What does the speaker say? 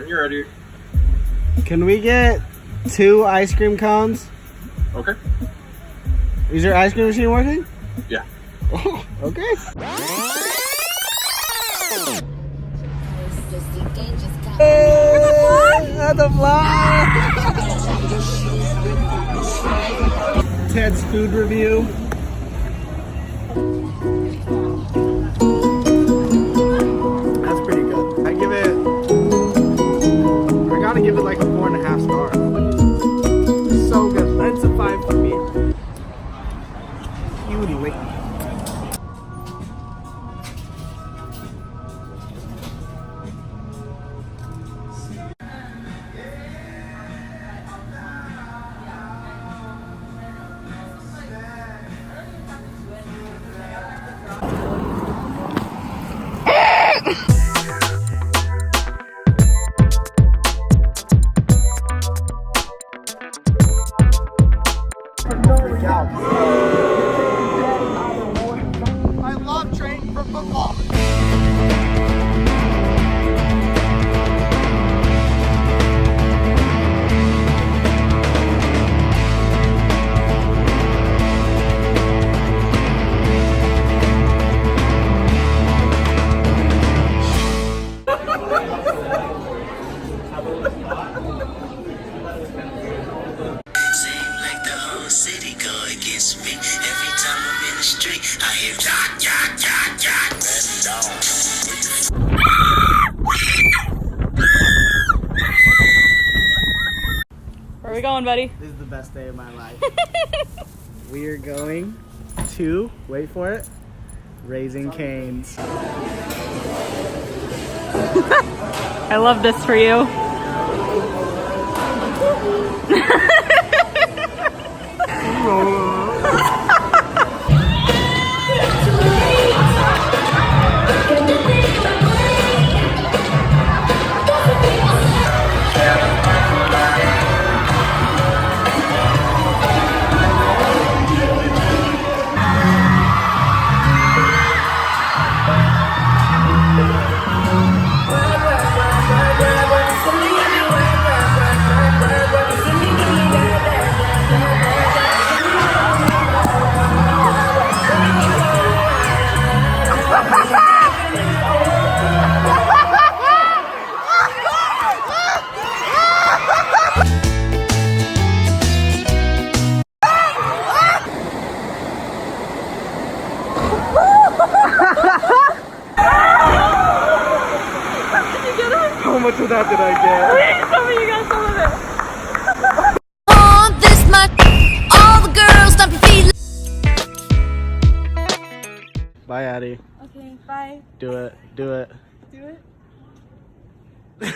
When you're ready. Can we get 2 ice cream cones? Okay. Is your ice cream machine working? Yeah. Oh, okay. Hey, the vlog! Ted's food review. That's pretty good. I gotta give it like a 4.5 stars. So good. That's a 5 for me. Cutie. I love training for football. I hear jack, jack, jack, jack. Where are we going, buddy? This is the best day of my life. We are going to, wait for it, Raising Cane's. I love this for you. How much of that did I get? Please tell me you got some of it. Want this much? All the girls stomp your feet. Bye, Addie. Okay, bye. Do it. Do it. Do it.